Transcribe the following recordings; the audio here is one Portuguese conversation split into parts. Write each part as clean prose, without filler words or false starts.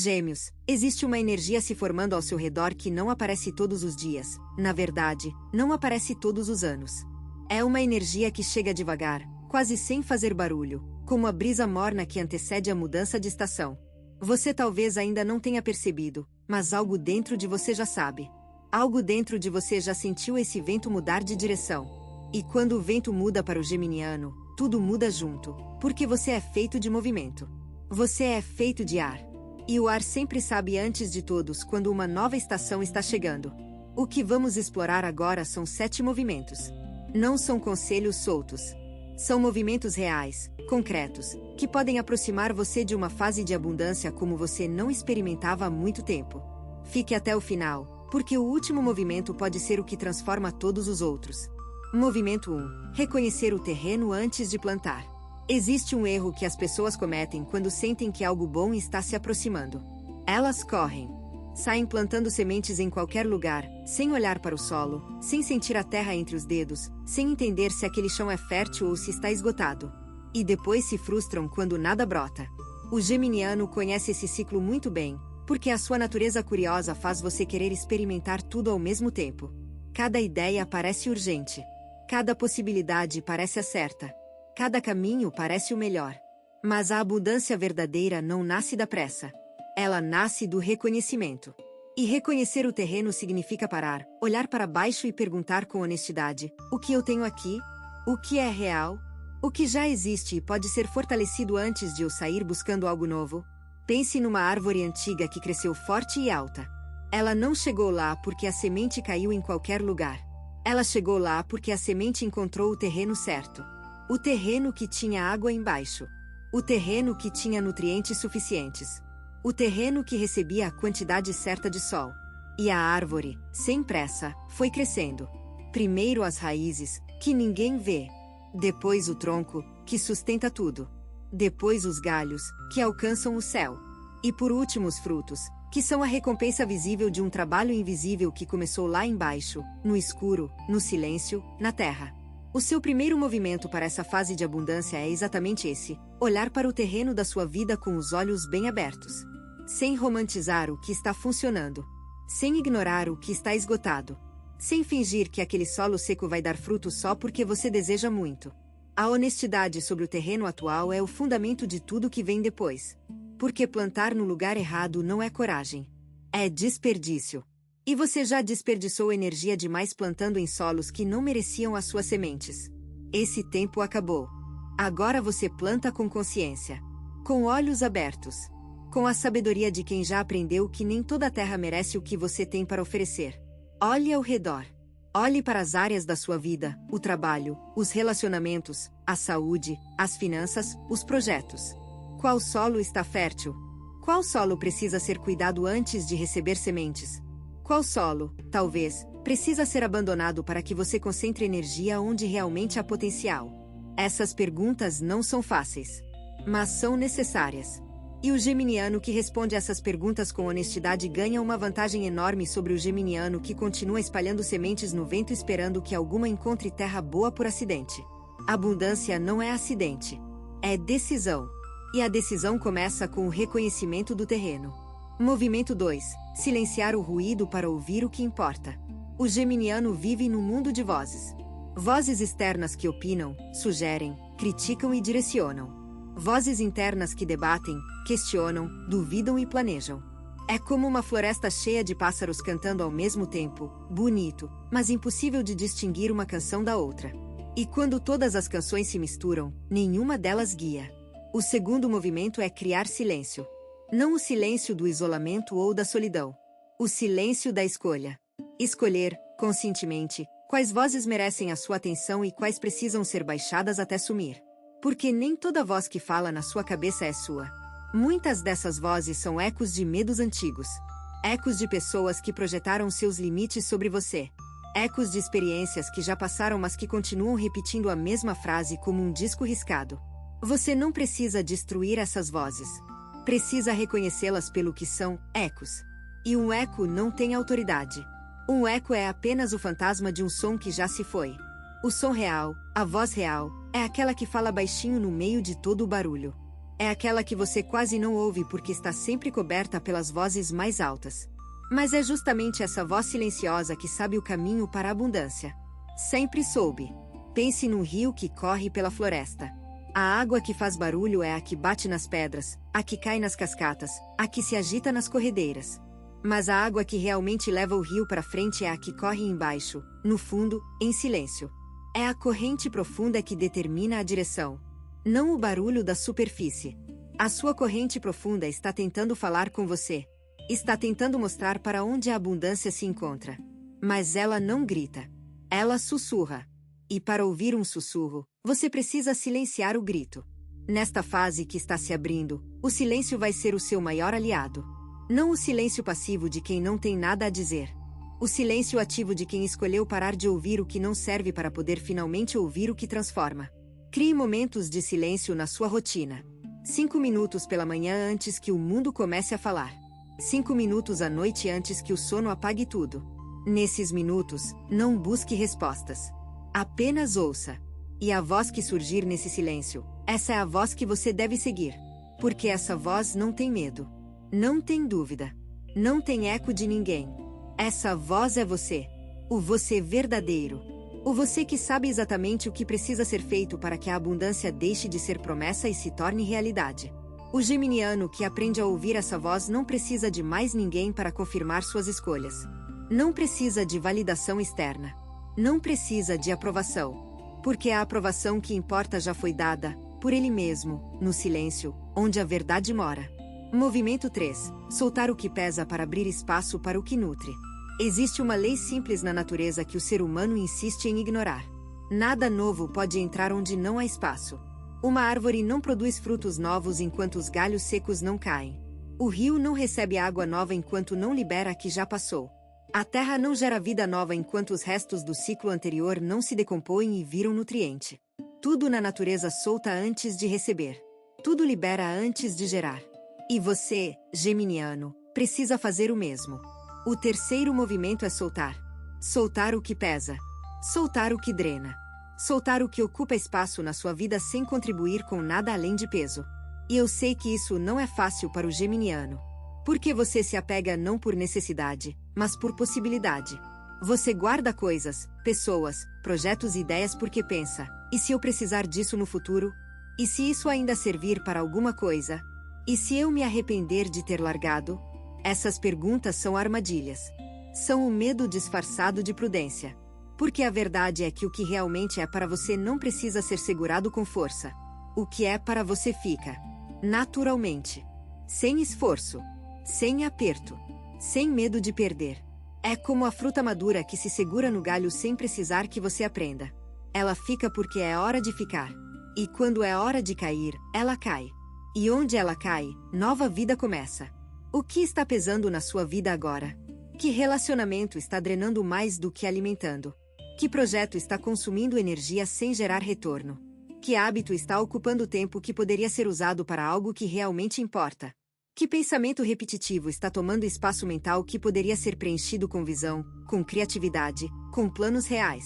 Gêmeos, existe uma energia se formando ao seu redor que não aparece todos os dias. Na verdade, não aparece todos os anos. É uma energia que chega devagar, quase sem fazer barulho, como a brisa morna que antecede a mudança de estação. Você talvez ainda não tenha percebido, mas algo dentro de você já sabe. Algo dentro de você já sentiu esse vento mudar de direção. E quando o vento muda para o geminiano, tudo muda junto, porque você é feito de movimento. Você é feito de ar. E o ar sempre sabe antes de todos quando uma nova estação está chegando. O que vamos explorar agora são 7 movimentos. Não são conselhos soltos. São movimentos reais, concretos, que podem aproximar você de uma fase de abundância como você não experimentava há muito tempo. Fique até o final, porque o último movimento pode ser o que transforma todos os outros. Movimento 1. Reconhecer o terreno antes de plantar. Existe um erro que as pessoas cometem quando sentem que algo bom está se aproximando. Elas correm. Saem plantando sementes em qualquer lugar, sem olhar para o solo, sem sentir a terra entre os dedos, sem entender se aquele chão é fértil ou se está esgotado. E depois se frustram quando nada brota. O geminiano conhece esse ciclo muito bem, porque a sua natureza curiosa faz você querer experimentar tudo ao mesmo tempo. Cada ideia parece urgente. Cada possibilidade parece a certa. Cada caminho parece o melhor. Mas a abundância verdadeira não nasce da pressa. Ela nasce do reconhecimento. E reconhecer o terreno significa parar, olhar para baixo e perguntar com honestidade: o que eu tenho aqui? O que é real? O que já existe e pode ser fortalecido antes de eu sair buscando algo novo? Pense numa árvore antiga que cresceu forte e alta. Ela não chegou lá porque a semente caiu em qualquer lugar. Ela chegou lá porque a semente encontrou o terreno certo. O terreno que tinha água embaixo. O terreno que tinha nutrientes suficientes. O terreno que recebia a quantidade certa de sol. E a árvore, sem pressa, foi crescendo. Primeiro as raízes, que ninguém vê. Depois o tronco, que sustenta tudo. Depois os galhos, que alcançam o céu. E por último os frutos, que são a recompensa visível de um trabalho invisível que começou lá embaixo, no escuro, no silêncio, na terra. O seu primeiro movimento para essa fase de abundância é exatamente esse: olhar para o terreno da sua vida com os olhos bem abertos. Sem romantizar o que está funcionando. Sem ignorar o que está esgotado. Sem fingir que aquele solo seco vai dar fruto só porque você deseja muito. A honestidade sobre o terreno atual é o fundamento de tudo que vem depois. Porque plantar no lugar errado não é coragem. É desperdício. E você já desperdiçou energia demais plantando em solos que não mereciam as suas sementes. Esse tempo acabou. Agora você planta com consciência. Com olhos abertos. Com a sabedoria de quem já aprendeu que nem toda a terra merece o que você tem para oferecer. Olhe ao redor. Olhe para as áreas da sua vida, o trabalho, os relacionamentos, a saúde, as finanças, os projetos. Qual solo está fértil? Qual solo precisa ser cuidado antes de receber sementes? Qual solo, talvez, precisa ser abandonado para que você concentre energia onde realmente há potencial? Essas perguntas não são fáceis, mas são necessárias. E o geminiano que responde essas perguntas com honestidade ganha uma vantagem enorme sobre o geminiano que continua espalhando sementes no vento esperando que alguma encontre terra boa por acidente. Abundância não é acidente. É decisão. E a decisão começa com o reconhecimento do terreno. Movimento 2. Silenciar o ruído para ouvir o que importa. O geminiano vive num mundo de vozes. Vozes externas que opinam, sugerem, criticam e direcionam. Vozes internas que debatem, questionam, duvidam e planejam. É como uma floresta cheia de pássaros cantando ao mesmo tempo, bonito, mas impossível de distinguir uma canção da outra. E quando todas as canções se misturam, nenhuma delas guia. O segundo movimento é criar silêncio. Não o silêncio do isolamento ou da solidão. O silêncio da escolha. Escolher, conscientemente, quais vozes merecem a sua atenção e quais precisam ser baixadas até sumir. Porque nem toda voz que fala na sua cabeça é sua. Muitas dessas vozes são ecos de medos antigos. Ecos de pessoas que projetaram seus limites sobre você. Ecos de experiências que já passaram mas que continuam repetindo a mesma frase como um disco riscado. Você não precisa destruir essas vozes. Precisa reconhecê-las pelo que são, ecos. E um eco não tem autoridade. Um eco é apenas o fantasma de um som que já se foi. O som real, a voz real, é aquela que fala baixinho no meio de todo o barulho. É aquela que você quase não ouve porque está sempre coberta pelas vozes mais altas. Mas é justamente essa voz silenciosa que sabe o caminho para a abundância. Sempre soube. Pense num rio que corre pela floresta. A água que faz barulho é a que bate nas pedras, a que cai nas cascatas, a que se agita nas corredeiras. Mas a água que realmente leva o rio para frente é a que corre embaixo, no fundo, em silêncio. É a corrente profunda que determina a direção. Não o barulho da superfície. A sua corrente profunda está tentando falar com você. Está tentando mostrar para onde a abundância se encontra. Mas ela não grita. Ela sussurra. E para ouvir um sussurro, você precisa silenciar o grito. Nesta fase que está se abrindo, o silêncio vai ser o seu maior aliado. Não o silêncio passivo de quem não tem nada a dizer. O silêncio ativo de quem escolheu parar de ouvir o que não serve para poder finalmente ouvir o que transforma. Crie momentos de silêncio na sua rotina. 5 minutos pela manhã antes que o mundo comece a falar. 5 minutos à noite antes que o sono apague tudo. Nesses minutos, não busque respostas. Apenas ouça. E a voz que surgir nesse silêncio, essa é a voz que você deve seguir. Porque essa voz não tem medo. Não tem dúvida. Não tem eco de ninguém. Essa voz é você. O você verdadeiro. O você que sabe exatamente o que precisa ser feito para que a abundância deixe de ser promessa e se torne realidade. O geminiano que aprende a ouvir essa voz não precisa de mais ninguém para confirmar suas escolhas. Não precisa de validação externa. Não precisa de aprovação. Porque a aprovação que importa já foi dada, por ele mesmo, no silêncio, onde a verdade mora. Movimento 3. Soltar o que pesa para abrir espaço para o que nutre. Existe uma lei simples na natureza que o ser humano insiste em ignorar. Nada novo pode entrar onde não há espaço. Uma árvore não produz frutos novos enquanto os galhos secos não caem. O rio não recebe água nova enquanto não libera a que já passou. A terra não gera vida nova enquanto os restos do ciclo anterior não se decompõem e viram nutriente. Tudo na natureza solta antes de receber. Tudo libera antes de gerar. E você, geminiano, precisa fazer o mesmo. O terceiro movimento é soltar. Soltar o que pesa. Soltar o que drena. Soltar o que ocupa espaço na sua vida sem contribuir com nada além de peso. E eu sei que isso não é fácil para o geminiano. Porque você se apega não por necessidade, mas por possibilidade. Você guarda coisas, pessoas, projetos e ideias porque pensa: e se eu precisar disso no futuro? E se isso ainda servir para alguma coisa? E se eu me arrepender de ter largado? Essas perguntas são armadilhas. São o medo disfarçado de prudência. Porque a verdade é que o que realmente é para você não precisa ser segurado com força. O que é para você fica. Naturalmente. Sem esforço. Sem aperto. Sem medo de perder. É como a fruta madura que se segura no galho sem precisar que você aprenda. Ela fica porque é hora de ficar. E quando é hora de cair, ela cai. E onde ela cai, nova vida começa. O que está pesando na sua vida agora? Que relacionamento está drenando mais do que alimentando? Que projeto está consumindo energia sem gerar retorno? Que hábito está ocupando tempo que poderia ser usado para algo que realmente importa? Que pensamento repetitivo está tomando espaço mental que poderia ser preenchido com visão, com criatividade, com planos reais?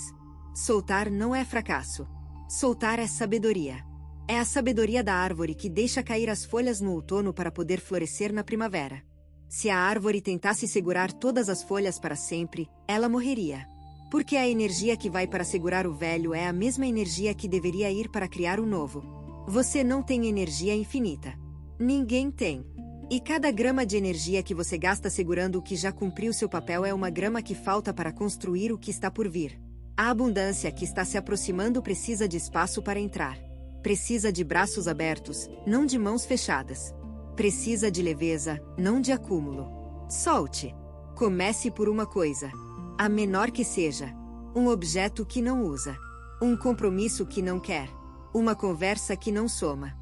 Soltar não é fracasso. Soltar é sabedoria. É a sabedoria da árvore que deixa cair as folhas no outono para poder florescer na primavera. Se a árvore tentasse segurar todas as folhas para sempre, ela morreria. Porque a energia que vai para segurar o velho é a mesma energia que deveria ir para criar o novo. Você não tem energia infinita. Ninguém tem. E cada grama de energia que você gasta segurando o que já cumpriu seu papel é uma grama que falta para construir o que está por vir. A abundância que está se aproximando precisa de espaço para entrar. Precisa de braços abertos, não de mãos fechadas. Precisa de leveza, não de acúmulo. Solte. Comece por uma coisa. A menor que seja. Um objeto que não usa. Um compromisso que não quer. Uma conversa que não soma.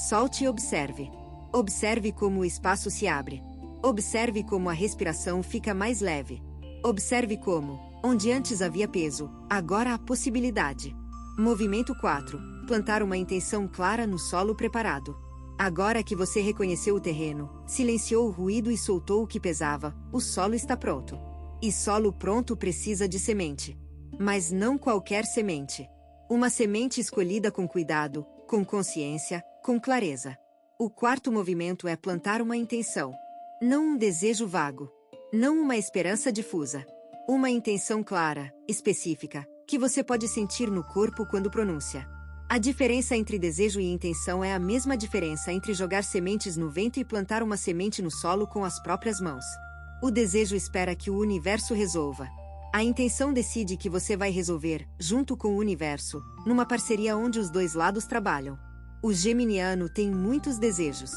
Solte e observe. Observe como o espaço se abre. Observe como a respiração fica mais leve. Observe como, onde antes havia peso, agora há possibilidade. Movimento 4. Plantar uma intenção clara no solo preparado. Agora que você reconheceu o terreno, silenciou o ruído e soltou o que pesava, o solo está pronto. E solo pronto precisa de semente. Mas não qualquer semente. Uma semente escolhida com cuidado, com consciência, com clareza. O quarto movimento é plantar uma intenção. Não um desejo vago. Não uma esperança difusa. Uma intenção clara, específica, que você pode sentir no corpo quando pronuncia. A diferença entre desejo e intenção é a mesma diferença entre jogar sementes no vento e plantar uma semente no solo com as próprias mãos. O desejo espera que o universo resolva. A intenção decide que você vai resolver, junto com o universo, numa parceria onde os dois lados trabalham. O geminiano tem muitos desejos.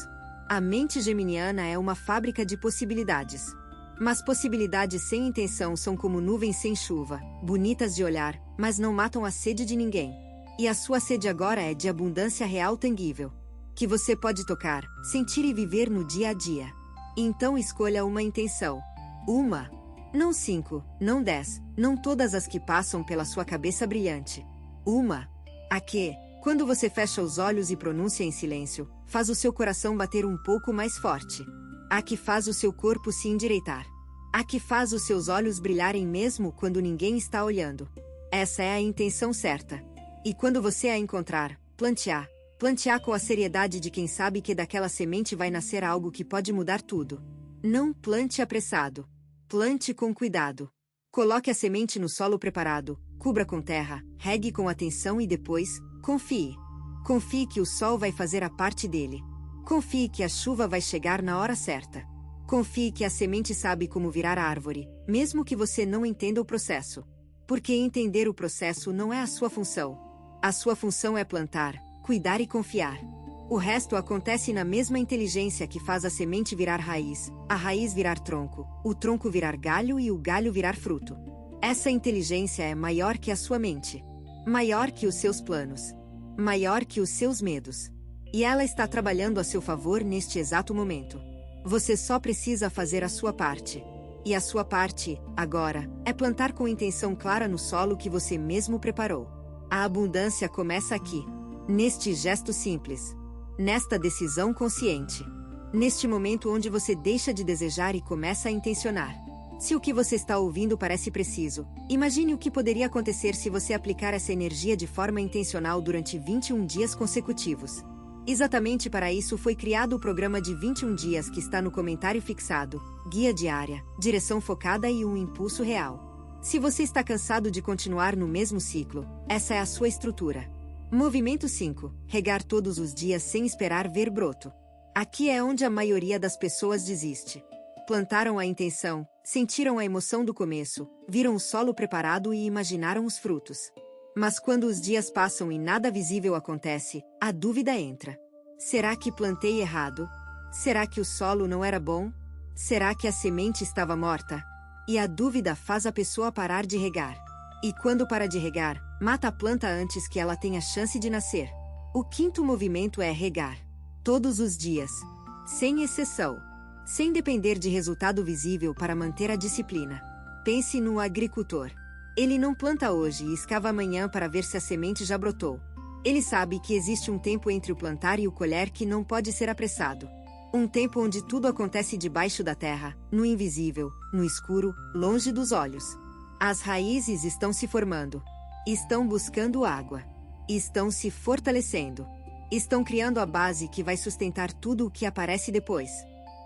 A mente geminiana é uma fábrica de possibilidades. Mas possibilidades sem intenção são como nuvens sem chuva, bonitas de olhar, mas não matam a sede de ninguém. E a sua sede agora é de abundância real tangível, que você pode tocar, sentir e viver no dia a dia. Então escolha uma intenção. Uma. Não 5, não 10, não todas as que passam pela sua cabeça brilhante. Uma. A que, quando você fecha os olhos e pronuncia em silêncio, faz o seu coração bater um pouco mais forte. A que faz o seu corpo se endireitar. A que faz os seus olhos brilharem mesmo quando ninguém está olhando. Essa é a intenção certa. E quando você a encontrar, plantear. Plantear com a seriedade de quem sabe que daquela semente vai nascer algo que pode mudar tudo. Não plante apressado. Plante com cuidado. Coloque a semente no solo preparado, cubra com terra, regue com atenção e depois, confie. Confie que o sol vai fazer a parte dele. Confie que a chuva vai chegar na hora certa. Confie que a semente sabe como virar árvore, mesmo que você não entenda o processo. Porque entender o processo não é a sua função. A sua função é plantar, cuidar e confiar. O resto acontece na mesma inteligência que faz a semente virar raiz, a raiz virar tronco, o tronco virar galho e o galho virar fruto. Essa inteligência é maior que a sua mente. Maior que os seus planos. Maior que os seus medos. E ela está trabalhando a seu favor neste exato momento. Você só precisa fazer a sua parte. E a sua parte, agora, é plantar com intenção clara no solo que você mesmo preparou. A abundância começa aqui. Neste gesto simples. Nesta decisão consciente. Neste momento onde você deixa de desejar e começa a intencionar. Se o que você está ouvindo parece preciso, imagine o que poderia acontecer se você aplicar essa energia de forma intencional durante 21 dias consecutivos. Exatamente para isso foi criado o programa de 21 dias que está no comentário fixado, guia diária, direção focada e um impulso real. Se você está cansado de continuar no mesmo ciclo, essa é a sua estrutura. Movimento 5. Regar todos os dias sem esperar ver broto. Aqui é onde a maioria das pessoas desiste. Plantaram a intenção, sentiram a emoção do começo, viram o solo preparado e imaginaram os frutos. Mas quando os dias passam e nada visível acontece, a dúvida entra. Será que plantei errado? Será que o solo não era bom? Será que a semente estava morta? E a dúvida faz a pessoa parar de regar. E quando para de regar, mata a planta antes que ela tenha chance de nascer. O quinto movimento é regar. Todos os dias. Sem exceção. Sem depender de resultado visível para manter a disciplina. Pense no agricultor. Ele não planta hoje e escava amanhã para ver se a semente já brotou. Ele sabe que existe um tempo entre o plantar e o colher que não pode ser apressado. Um tempo onde tudo acontece debaixo da terra, no invisível, no escuro, longe dos olhos. As raízes estão se formando. Estão buscando água. Estão se fortalecendo. Estão criando a base que vai sustentar tudo o que aparece depois.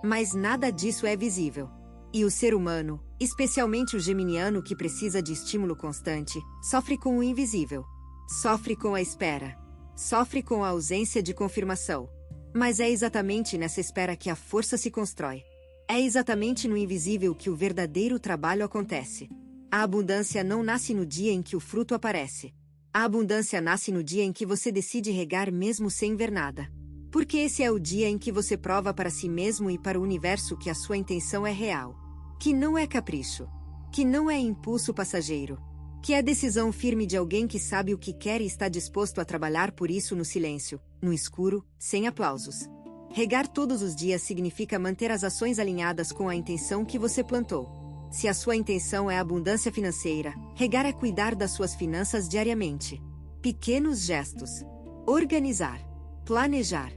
Mas nada disso é visível. E o ser humano, especialmente o geminiano que precisa de estímulo constante, sofre com o invisível. Sofre com a espera. Sofre com a ausência de confirmação. Mas é exatamente nessa espera que a força se constrói. É exatamente no invisível que o verdadeiro trabalho acontece. A abundância não nasce no dia em que o fruto aparece. A abundância nasce no dia em que você decide regar mesmo sem ver nada. Porque esse é o dia em que você prova para si mesmo e para o universo que a sua intenção é real. Que não é capricho. Que não é impulso passageiro. Que é decisão firme de alguém que sabe o que quer e está disposto a trabalhar por isso no silêncio, no escuro, sem aplausos. Regar todos os dias significa manter as ações alinhadas com a intenção que você plantou. Se a sua intenção é abundância financeira, regar é cuidar das suas finanças diariamente. Pequenos gestos. Organizar. Planejar.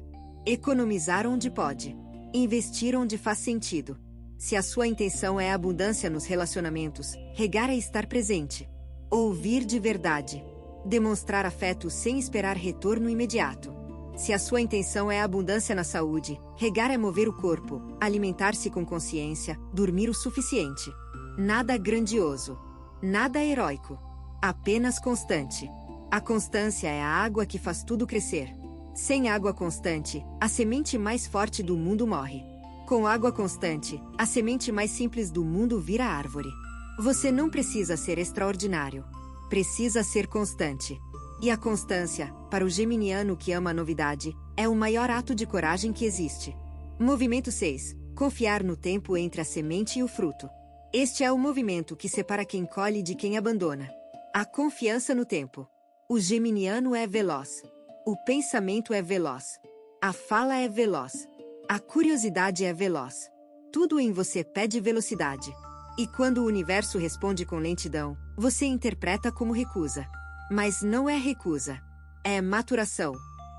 Economizar onde pode. Investir onde faz sentido. Se a sua intenção é abundância nos relacionamentos, regar é estar presente. Ouvir de verdade. Demonstrar afeto sem esperar retorno imediato. Se a sua intenção é abundância na saúde, regar é mover o corpo, alimentar-se com consciência, dormir o suficiente. Nada grandioso. Nada heróico. Apenas constante. A constância é a água que faz tudo crescer. Sem água constante, a semente mais forte do mundo morre. Com água constante, a semente mais simples do mundo vira árvore. Você não precisa ser extraordinário. Precisa ser constante. E a constância, para o geminiano que ama a novidade, é o maior ato de coragem que existe. Movimento 6. Confiar no tempo entre a semente e o fruto. Este é o movimento que separa quem colhe de quem abandona. A confiança no tempo. O geminiano é veloz. O pensamento é veloz. A fala é veloz. A curiosidade é veloz. Tudo em você pede velocidade. E quando o universo responde com lentidão, você interpreta como recusa. Mas não é recusa. É maturação.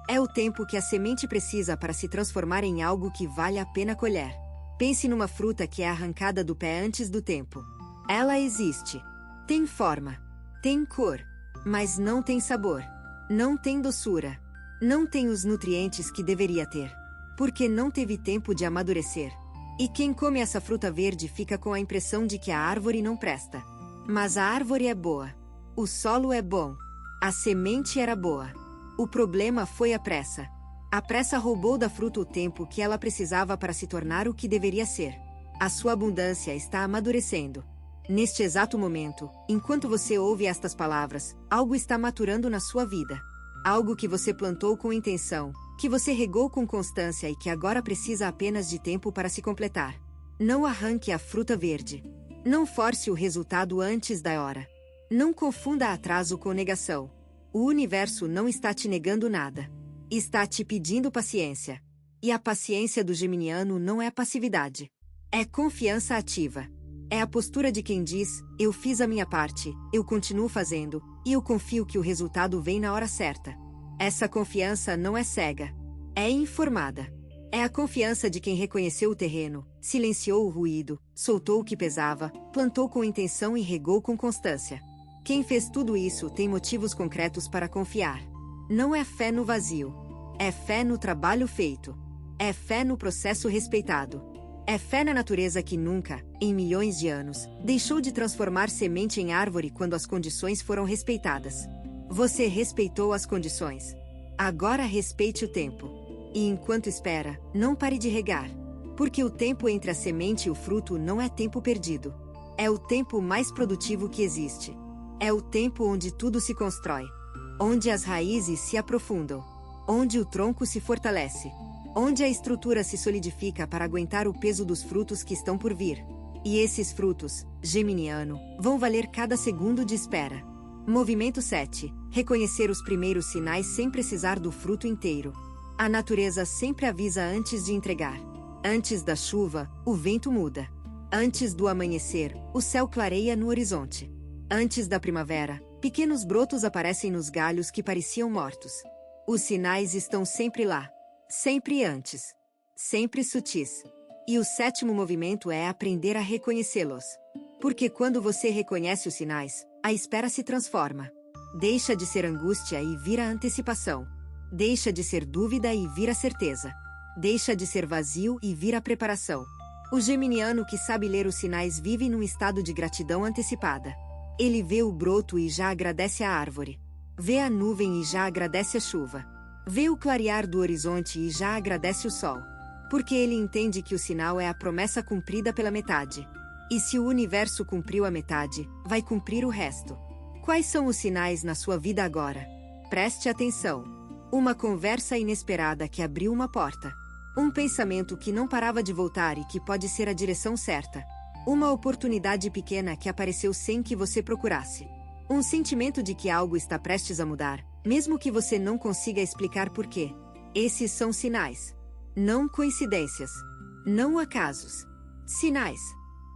É o tempo que a semente precisa para se transformar em algo que vale a pena colher. Pense numa fruta que é arrancada do pé antes do tempo. Ela existe. Tem forma. Tem cor. Mas não tem sabor. Não tem doçura. Não tem os nutrientes que deveria ter. Porque não teve tempo de amadurecer. E quem come essa fruta verde fica com a impressão de que a árvore não presta. Mas a árvore é boa. O solo é bom. A semente era boa. O problema foi a pressa. A pressa roubou da fruta o tempo que ela precisava para se tornar o que deveria ser. A sua abundância está amadurecendo. Neste exato momento, enquanto você ouve estas palavras, algo está maturando na sua vida. Algo que você plantou com intenção, que você regou com constância e que agora precisa apenas de tempo para se completar. Não arranque a fruta verde. Não force o resultado antes da hora. Não confunda atraso com negação. O universo não está te negando nada. Está te pedindo paciência. E a paciência do geminiano não é passividade. É confiança ativa. É a postura de quem diz, eu fiz a minha parte, eu continuo fazendo, e eu confio que o resultado vem na hora certa. Essa confiança não é cega. É informada. É a confiança de quem reconheceu o terreno, silenciou o ruído, soltou o que pesava, plantou com intenção e regou com constância. Quem fez tudo isso tem motivos concretos para confiar. Não é fé no vazio. É fé no trabalho feito. É fé no processo respeitado. É fé na natureza que nunca, em milhões de anos, deixou de transformar semente em árvore quando as condições foram respeitadas. Você respeitou as condições. Agora respeite o tempo. E enquanto espera, não pare de regar. Porque o tempo entre a semente e o fruto não é tempo perdido. É o tempo mais produtivo que existe. É o tempo onde tudo se constrói. Onde as raízes se aprofundam. Onde o tronco se fortalece. Onde a estrutura se solidifica para aguentar o peso dos frutos que estão por vir. E esses frutos, geminiano, vão valer cada segundo de espera. Movimento 7. Reconhecer os primeiros sinais sem precisar do fruto inteiro. A natureza sempre avisa antes de entregar. Antes da chuva, o vento muda. Antes do amanhecer, o céu clareia no horizonte. Antes da primavera, pequenos brotos aparecem nos galhos que pareciam mortos. Os sinais estão sempre lá. Sempre antes. Sempre sutis. E o sétimo movimento é aprender a reconhecê-los. Porque quando você reconhece os sinais, a espera se transforma. Deixa de ser angústia e vira antecipação. Deixa de ser dúvida e vira certeza. Deixa de ser vazio e vira preparação. O geminiano que sabe ler os sinais vive num estado de gratidão antecipada. Ele vê o broto e já agradece a árvore. Vê a nuvem e já agradece a chuva. Vê o clarear do horizonte e já agradece o sol. Porque ele entende que o sinal é a promessa cumprida pela metade. E se o universo cumpriu a metade, vai cumprir o resto. Quais são os sinais na sua vida agora? Preste atenção. Uma conversa inesperada que abriu uma porta. Um pensamento que não parava de voltar e que pode ser a direção certa. Uma oportunidade pequena que apareceu sem que você procurasse. Um sentimento de que algo está prestes a mudar, mesmo que você não consiga explicar por quê. Esses são sinais. Não coincidências. Não acasos. Sinais.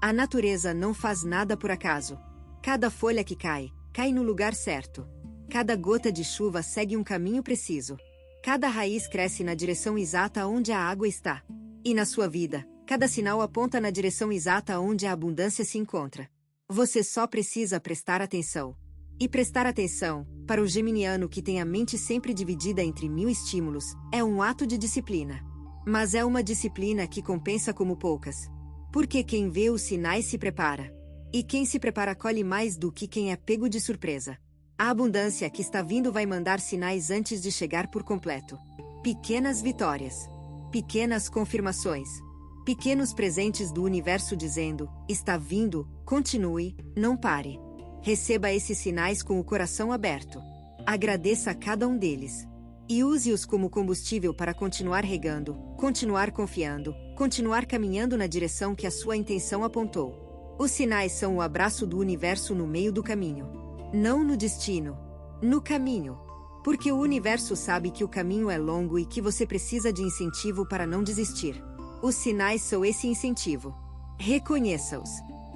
A natureza não faz nada por acaso. Cada folha que cai, cai no lugar certo. Cada gota de chuva segue um caminho preciso. Cada raiz cresce na direção exata onde a água está. E na sua vida, cada sinal aponta na direção exata onde a abundância se encontra. Você só precisa prestar atenção. E prestar atenção, para o geminiano que tem a mente sempre dividida entre 1000 estímulos, é um ato de disciplina. Mas é uma disciplina que compensa como poucas. Porque quem vê os sinais se prepara. E quem se prepara colhe mais do que quem é pego de surpresa. A abundância que está vindo vai mandar sinais antes de chegar por completo. Pequenas vitórias. Pequenas confirmações. Pequenos presentes do universo dizendo: está vindo, continue, não pare. Receba esses sinais com o coração aberto. Agradeça a cada um deles. E use-os como combustível para continuar regando, continuar confiando, continuar caminhando na direção que a sua intenção apontou. Os sinais são o abraço do universo no meio do caminho. Não no destino. No caminho. Porque o universo sabe que o caminho é longo e que você precisa de incentivo para não desistir. Os sinais são esse incentivo. Reconheça-os.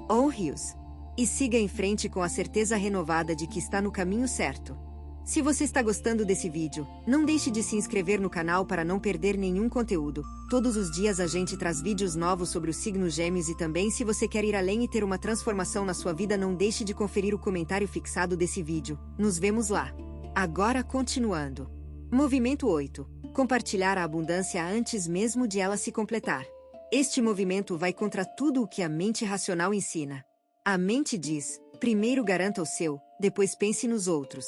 Honre-os. E siga em frente com a certeza renovada de que está no caminho certo. Se você está gostando desse vídeo, não deixe de se inscrever no canal para não perder nenhum conteúdo. Todos os dias a gente traz vídeos novos sobre o signo Gêmeos e também se você quer ir além e ter uma transformação na sua vida, não deixe de conferir o comentário fixado desse vídeo. Nos vemos lá. Agora continuando. Movimento 8. Compartilhar a abundância antes mesmo de ela se completar. Este movimento vai contra tudo o que a mente racional ensina. A mente diz: primeiro garanta o seu, depois pense nos outros.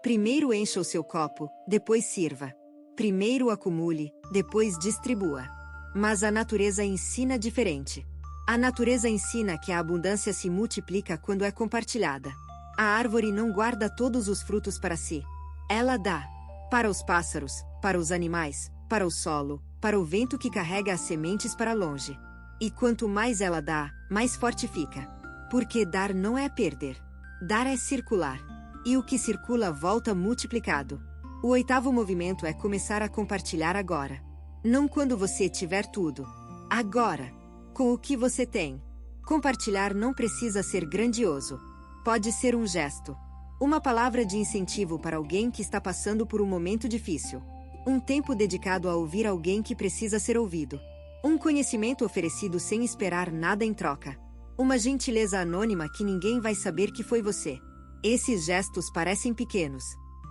Primeiro encha o seu copo, depois sirva. Primeiro acumule, depois distribua. Mas a natureza ensina diferente. A natureza ensina que a abundância se multiplica quando é compartilhada. A árvore não guarda todos os frutos para si. Ela dá. Para os pássaros, para os animais, para o solo, para o vento que carrega as sementes para longe. E quanto mais ela dá, mais forte fica. Porque dar não é perder. Dar é circular. E o que circula volta multiplicado. O 8º movimento é começar a compartilhar agora. Não quando você tiver tudo. Agora. Com o que você tem. Compartilhar não precisa ser grandioso. Pode ser um gesto. Uma palavra de incentivo para alguém que está passando por um momento difícil. Um tempo dedicado a ouvir alguém que precisa ser ouvido. Um conhecimento oferecido sem esperar nada em troca. Uma gentileza anônima que ninguém vai saber que foi você. Esses gestos parecem pequenos.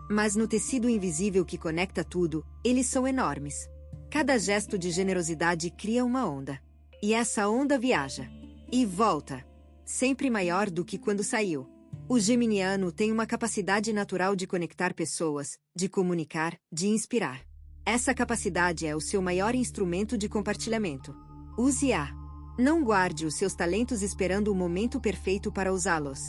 Mas no tecido invisível que conecta tudo, eles são enormes. Cada gesto de generosidade cria uma onda. E essa onda viaja. E volta. Sempre maior do que quando saiu. O geminiano tem uma capacidade natural de conectar pessoas, de comunicar, de inspirar. Essa capacidade é o seu maior instrumento de compartilhamento. Use-a. Não guarde os seus talentos esperando o momento perfeito para usá-los.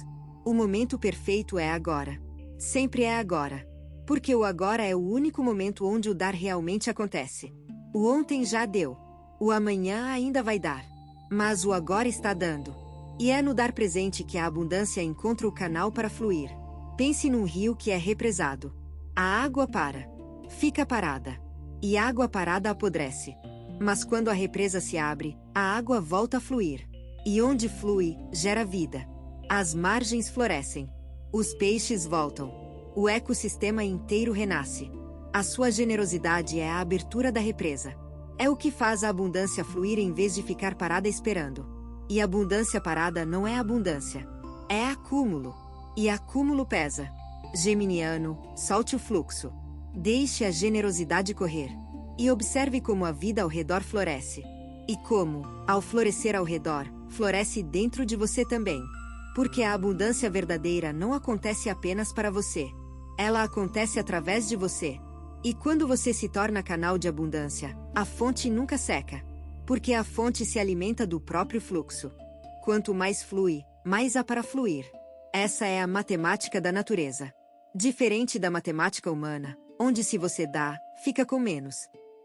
O momento perfeito é agora. Sempre é agora. Porque o agora é o único momento onde o dar realmente acontece. O ontem já deu. O amanhã ainda vai dar. Mas o agora está dando. E é no dar presente que a abundância encontra o canal para fluir. Pense num rio que é represado. A água para. Fica parada. E a água parada apodrece. Mas quando a represa se abre, a água volta a fluir. E onde flui, gera vida. As margens florescem. Os peixes voltam. O ecossistema inteiro renasce. A sua generosidade é a abertura da represa. É o que faz a abundância fluir em vez de ficar parada esperando. E abundância parada não é abundância. É acúmulo. E acúmulo pesa. Geminiano, solte o fluxo. Deixe a generosidade correr. E observe como a vida ao redor floresce. E como, ao florescer ao redor, floresce dentro de você também. Porque a abundância verdadeira não acontece apenas para você. Ela acontece através de você. E quando você se torna canal de abundância, a fonte nunca seca. Porque a fonte se alimenta do próprio fluxo. Quanto mais flui, mais há para fluir. Essa é a matemática da natureza. Diferente da matemática humana, onde se você dá, fica com menos.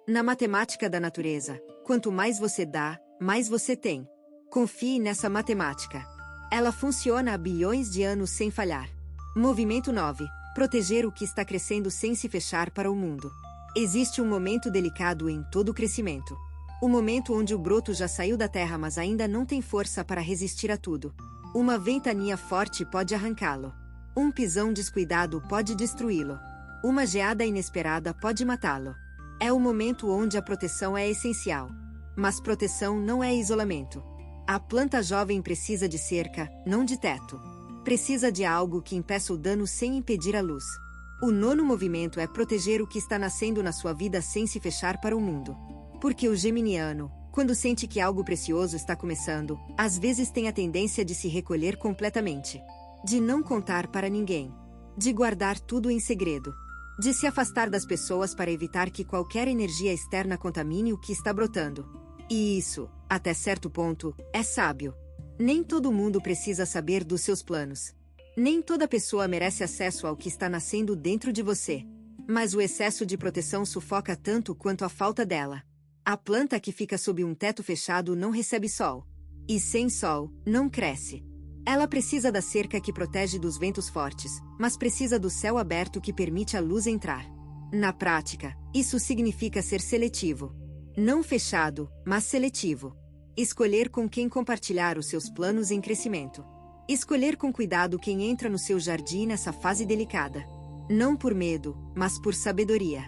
Na matemática da natureza, quanto mais você dá, mais você tem. Confie nessa matemática. Ela funciona há bilhões de anos sem falhar. Movimento 9. Proteger o que está crescendo sem se fechar para o mundo. Existe um momento delicado em todo o crescimento. O momento onde o broto já saiu da terra mas ainda não tem força para resistir a tudo. Uma ventania forte pode arrancá-lo. Um pisão descuidado pode destruí-lo. Uma geada inesperada pode matá-lo. É o momento onde a proteção é essencial. Mas proteção não é isolamento. A planta jovem precisa de cerca, não de teto. Precisa de algo que impeça o dano sem impedir a luz. O nono movimento é proteger o que está nascendo na sua vida sem se fechar para o mundo. Porque o geminiano, quando sente que algo precioso está começando, às vezes tem a tendência de se recolher completamente. De não contar para ninguém. De guardar tudo em segredo. De se afastar das pessoas para evitar que qualquer energia externa contamine o que está brotando. E isso, até certo ponto, é sábio. Nem todo mundo precisa saber dos seus planos. Nem toda pessoa merece acesso ao que está nascendo dentro de você. Mas o excesso de proteção sufoca tanto quanto a falta dela. A planta que fica sob um teto fechado não recebe sol. E sem sol, não cresce. Ela precisa da cerca que protege dos ventos fortes, mas precisa do céu aberto que permite a luz entrar. Na prática, isso significa ser seletivo. Não fechado, mas seletivo. Escolher com quem compartilhar os seus planos em crescimento. Escolher com cuidado quem entra no seu jardim nessa fase delicada. Não por medo, mas por sabedoria.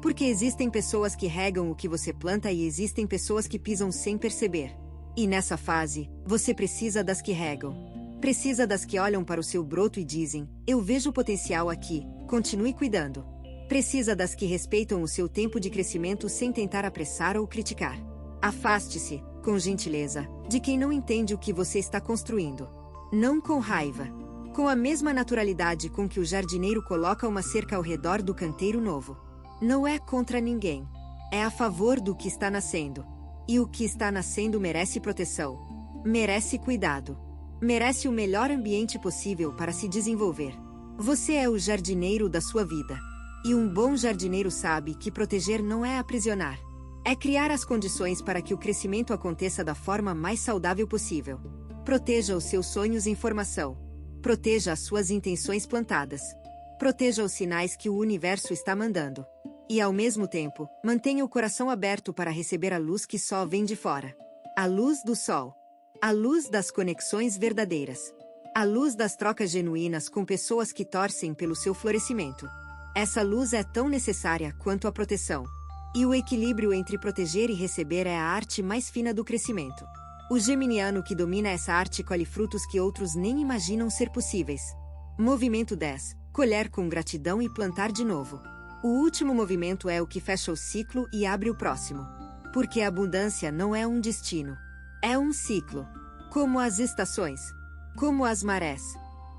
Porque existem pessoas que regam o que você planta e existem pessoas que pisam sem perceber. E nessa fase, você precisa das que regam. Precisa das que olham para o seu broto e dizem: eu vejo potencial aqui, continue cuidando. Precisa das que respeitam o seu tempo de crescimento sem tentar apressar ou criticar. Afaste-se, com gentileza, de quem não entende o que você está construindo. Não com raiva. Com a mesma naturalidade com que o jardineiro coloca uma cerca ao redor do canteiro novo. Não é contra ninguém. É a favor do que está nascendo. E o que está nascendo merece proteção. Merece cuidado. Merece o melhor ambiente possível para se desenvolver. Você é o jardineiro da sua vida. E um bom jardineiro sabe que proteger não é aprisionar. É criar as condições para que o crescimento aconteça da forma mais saudável possível. Proteja os seus sonhos em formação. Proteja as suas intenções plantadas. Proteja os sinais que o universo está mandando. E ao mesmo tempo, mantenha o coração aberto para receber a luz que só vem de fora. A luz do sol. A luz das conexões verdadeiras. A luz das trocas genuínas com pessoas que torcem pelo seu florescimento. Essa luz é tão necessária quanto a proteção. E o equilíbrio entre proteger e receber é a arte mais fina do crescimento. O geminiano que domina essa arte colhe frutos que outros nem imaginam ser possíveis. Movimento 10. Colher com gratidão e plantar de novo. O último movimento é o que fecha o ciclo e abre o próximo. Porque a abundância não é um destino. É um ciclo. Como as estações. Como as marés.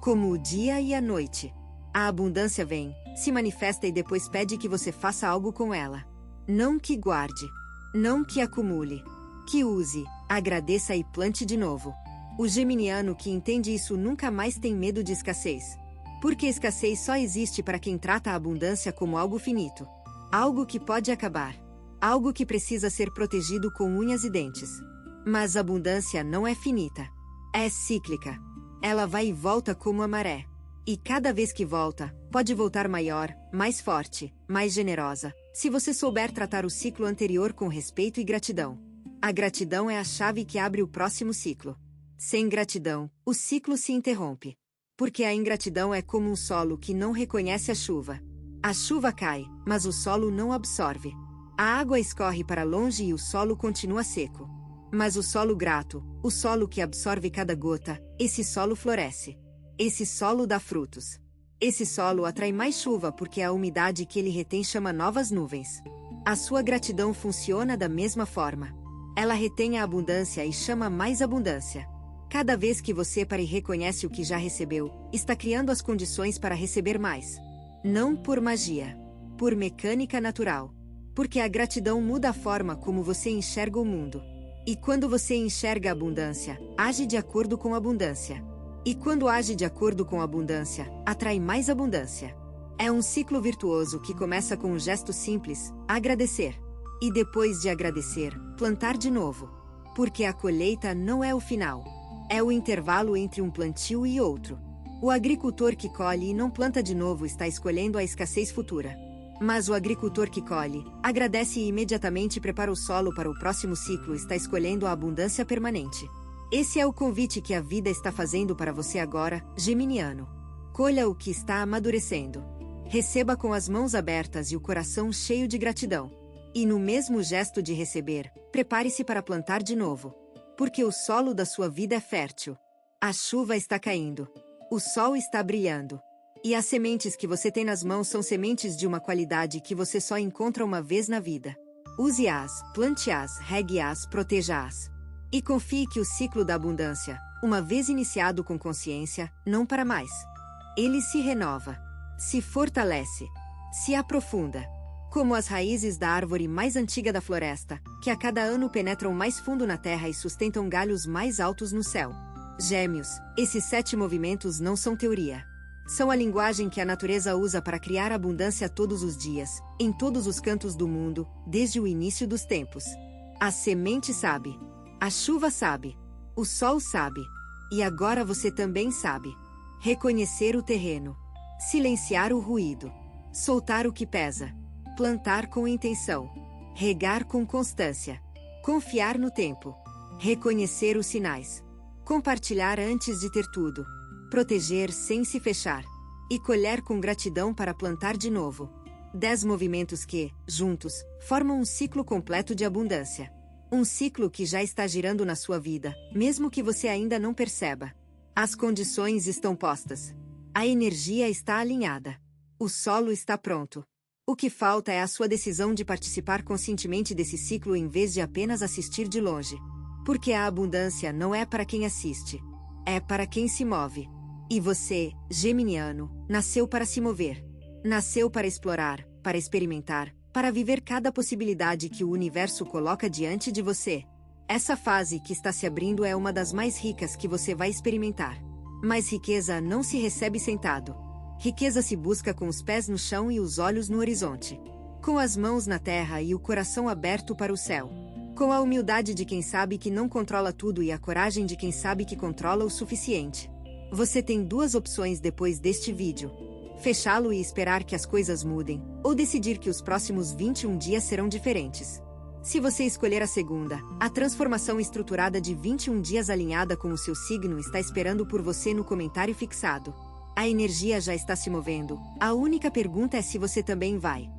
Como o dia e a noite. A abundância vem, se manifesta e depois pede que você faça algo com ela. Não que guarde. Não que acumule. Que use, agradeça e plante de novo. O geminiano que entende isso nunca mais tem medo de escassez. Porque escassez só existe para quem trata a abundância como algo finito. Algo que pode acabar. Algo que precisa ser protegido com unhas e dentes. Mas a abundância não é finita. É cíclica. Ela vai e volta como a maré. E cada vez que volta, pode voltar maior, mais forte, mais generosa, se você souber tratar o ciclo anterior com respeito e gratidão. A gratidão é a chave que abre o próximo ciclo. Sem gratidão, o ciclo se interrompe. Porque a ingratidão é como um solo que não reconhece a chuva. A chuva cai, mas o solo não absorve. A água escorre para longe e o solo continua seco. Mas o solo grato, o solo que absorve cada gota, esse solo floresce. Esse solo dá frutos. Esse solo atrai mais chuva porque a umidade que ele retém chama novas nuvens. A sua gratidão funciona da mesma forma. Ela retém a abundância e chama mais abundância. Cada vez que você para e reconhece o que já recebeu, está criando as condições para receber mais. Não por magia. Por mecânica natural. Porque a gratidão muda a forma como você enxerga o mundo. E quando você enxerga a abundância, age de acordo com a abundância. E quando age de acordo com a abundância, atrai mais abundância. É um ciclo virtuoso que começa com um gesto simples, agradecer. E depois de agradecer, plantar de novo. Porque a colheita não é o final. É o intervalo entre um plantio e outro. O agricultor que colhe e não planta de novo está escolhendo a escassez futura. Mas o agricultor que colhe, agradece e imediatamente prepara o solo para o próximo ciclo está escolhendo a abundância permanente. Esse é o convite que a vida está fazendo para você agora, geminiano. Colha o que está amadurecendo. Receba com as mãos abertas e o coração cheio de gratidão. E no mesmo gesto de receber, prepare-se para plantar de novo. Porque o solo da sua vida é fértil. A chuva está caindo. O sol está brilhando. E as sementes que você tem nas mãos são sementes de uma qualidade que você só encontra uma vez na vida. Use-as, plante-as, regue-as, proteja-as. E confie que o ciclo da abundância, uma vez iniciado com consciência, não para mais. Ele se renova, se fortalece, se aprofunda. Como as raízes da árvore mais antiga da floresta, que a cada ano penetram mais fundo na terra e sustentam galhos mais altos no céu. Gêmeos, esses 7 movimentos não são teoria. São a linguagem que a natureza usa para criar abundância todos os dias, em todos os cantos do mundo, desde o início dos tempos. A semente sabe. A chuva sabe. O sol sabe. E agora você também sabe. Reconhecer o terreno. Silenciar o ruído. Soltar o que pesa. Plantar com intenção. Regar com constância. Confiar no tempo. Reconhecer os sinais. Compartilhar antes de ter tudo. Proteger sem se fechar. E colher com gratidão para plantar de novo. 10 movimentos que, juntos, formam um ciclo completo de abundância. Um ciclo que já está girando na sua vida, mesmo que você ainda não perceba. As condições estão postas. A energia está alinhada. O solo está pronto. O que falta é a sua decisão de participar conscientemente desse ciclo em vez de apenas assistir de longe. Porque a abundância não é para quem assiste. É para quem se move. E você, geminiano, nasceu para se mover. Nasceu para explorar, para experimentar, para viver cada possibilidade que o universo coloca diante de você. Essa fase que está se abrindo é uma das mais ricas que você vai experimentar. Mas riqueza não se recebe sentado. Riqueza se busca com os pés no chão e os olhos no horizonte. Com as mãos na terra e o coração aberto para o céu. Com a humildade de quem sabe que não controla tudo e a coragem de quem sabe que controla o suficiente. Você tem 2 opções depois deste vídeo. Fechá-lo e esperar que as coisas mudem, ou decidir que os próximos 21 dias serão diferentes. Se você escolher a segunda, a transformação estruturada de 21 dias alinhada com o seu signo está esperando por você no comentário fixado. A energia já está se movendo, a única pergunta é se você também vai.